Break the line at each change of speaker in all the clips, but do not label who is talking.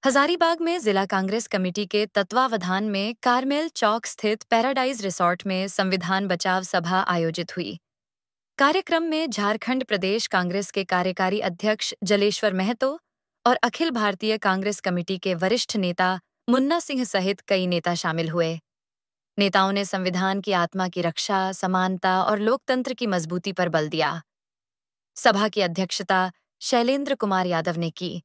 हजारीबाग में जिला कांग्रेस कमेटी के तत्वावधान में कारमेल चौक स्थित पैराडाइज रिसोर्ट में संविधान बचाव सभा आयोजित हुई। कार्यक्रम में झारखंड प्रदेश कांग्रेस के कार्यकारी अध्यक्ष जलेश्वर महतो और अखिल भारतीय कांग्रेस कमेटी के वरिष्ठ नेता मुन्ना सिंह सहित कई नेता शामिल हुए। नेताओं ने संविधान की आत्मा की रक्षा, समानता और लोकतंत्र की मजबूती पर बल दिया। सभा की अध्यक्षता शैलेंद्र कुमार यादव ने की।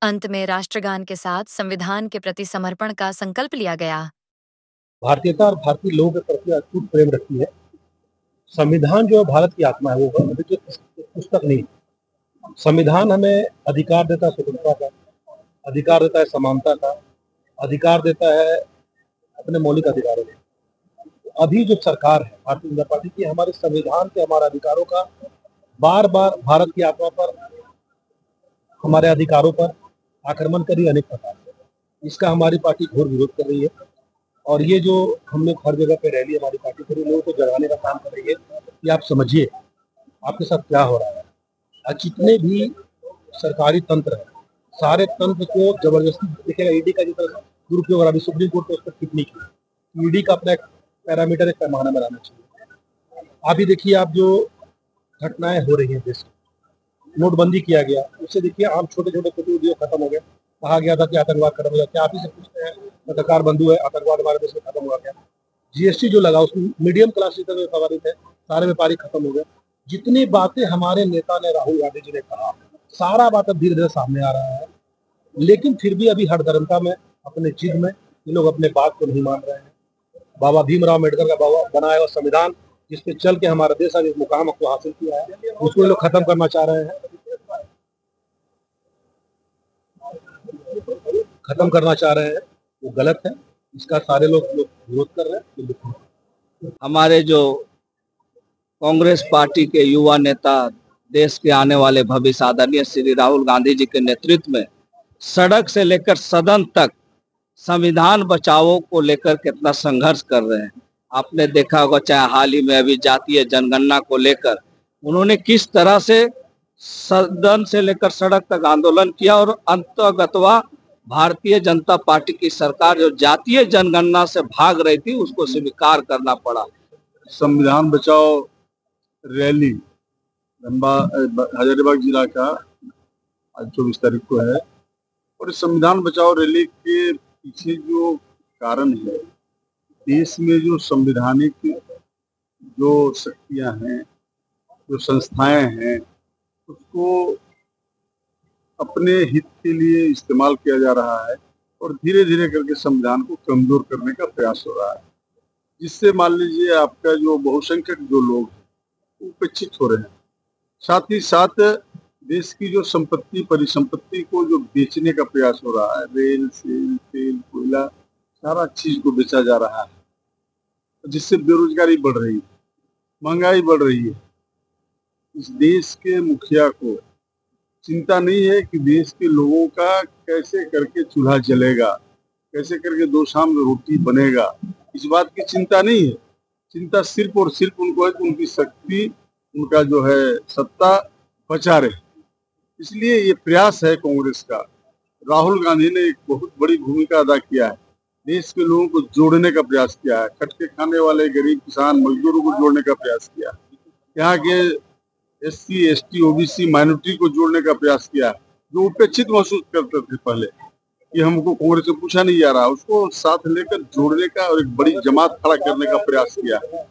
अंत में राष्ट्रगान के साथ संविधान के प्रति समर्पण का संकल्प लिया गया।
भारतीयता और भारतीय लोगों के प्रति अटूट प्रेम रखती है। संविधान जो है भारत की आत्मा है, वो अभी पुस्तक नहीं। संविधान हमें अधिकार देता है स्वतंत्रता का, अधिकार देता है समानता का, अधिकार देता है अपने मौलिक अधिकारों का। अभी जो सरकार है भारतीय जनता पार्टी की, हमारे संविधान के, हमारे अधिकारों का बार बार भारत की आत्मा पर, हमारे अधिकारों पर आक्रमण कर रही है अनेक प्रकार से। इसका हमारी पार्टी घोर विरोध कर रही है और ये जो हम लोग हर जगह पे रैली हमारी पार्टी कर रही है, लोगों को जगाने का काम कर रही है कि आप समझिए आपके साथ क्या हो रहा है। आज जितने भी सरकारी तंत्र है, सारे तंत्र को जबरदस्ती देखिएगा। ईडी का जितना दुरुपयोग हो रहा है, सुप्रीम कोर्ट ने उस पर टिप्पणी की। ईडी का अपना एक पैरामीटर, एक पैमाना बनाना चाहिए। आप ही देखिए, आप जो घटनाएं हो रही है देश में, नोटबंदी किया गया, उससे देखिए आम छोटे छोटे कुछ उद्योग खत्म हो गए। कहा गया था कि आतंकवाद खत्म हो गया। क्या आप ही से पूछते हैं, पत्रकार बंधु है, आतंकवाद हमारे देश में खत्म हुआ क्या? जीएसटी जो लगा उसमें मीडियम क्लास जितने व्यापारी थे, सारे व्यापारी खत्म हो गए। जितनी बातें हमारे नेता ने, राहुल गांधी जी ने कहा, सारा बात अब धीरे धीरे सामने आ रहा है। लेकिन फिर भी अभी हठधर्मता में, अपने जिद में ये लोग अपने बात को नहीं मान रहे हैं। बाबा भीमराव अम्बेडकर का बनाया हुआ संविधान, जिसपे चल के हमारा देश आज इस मुकाम को हासिल किया है, उसको ये लोग खत्म करना चाह रहे हैं, खत्म करना चाह रहे हैं। वो गलत है, इसका सारे लोग विरोध कर रहे हैं।
हमारे जो कांग्रेस पार्टी के युवा नेता, देश के आने वाले भविष्य आदरणीय श्री राहुल गांधी जी के नेतृत्व में सड़क से लेकर सदन तक संविधान बचाओ को लेकर कितना संघर्ष कर रहे हैं। आपने देखा होगा, चाहे हाल ही में अभी जातीय जनगणना को लेकर उन्होंने किस तरह से सदन से लेकर सड़क तक आंदोलन किया और अंततः भारतीय जनता पार्टी की सरकार जो जातीय जनगणना से भाग रही थी उसको स्वीकार करना पड़ा।
संविधान बचाओ रैली हजारीबाग जिला का आज 24 तारीख को है और इस संविधान बचाओ रैली के पीछे जो कारण है, देश में जो संवैधानिक जो शक्तियां हैं, जो संस्थाएं हैं, उसको अपने हित के लिए इस्तेमाल किया जा रहा है और धीरे धीरे करके संविधान को कमजोर करने का प्रयास हो रहा है, जिससे मान लीजिए आपका जो बहुसंख्यक जो लोग हैं उपेक्षित हो रहे हैं। साथ ही साथ देश की जो संपत्ति, परिसंपत्ति को जो बेचने का प्रयास हो रहा है, रेल, सेल, तेल, कोयला, सारा चीज को बेचा जा रहा है, जिससे बेरोजगारी बढ़ रही है, महंगाई बढ़ रही है। इस देश के मुखिया को चिंता नहीं है कि देश के लोगों का कैसे करके चूल्हा जलेगा, कैसे करके दो शाम में रोटी बनेगा, इस बात की चिंता नहीं है। चिंता सिर्फ और सिर्फ उनको है कि उनकी शक्ति, उनका जो है सत्ता बचा रहे। इसलिए ये प्रयास है कांग्रेस का। राहुल गांधी ने एक बहुत बड़ी भूमिका अदा किया है, देश के लोगों को जोड़ने का प्रयास किया है, खटके खाने वाले गरीब किसान मजदूरों को जोड़ने का प्रयास किया है, यहाँ के SC, ST, OBC माइनॉरिटी को जोड़ने का प्रयास किया है, जो उपेक्षित महसूस करते थे पहले कि हमको कांग्रेस से पूछा नहीं जा रहा, उसको साथ लेकर जोड़ने का और एक बड़ी जमात खड़ा करने का प्रयास किया है।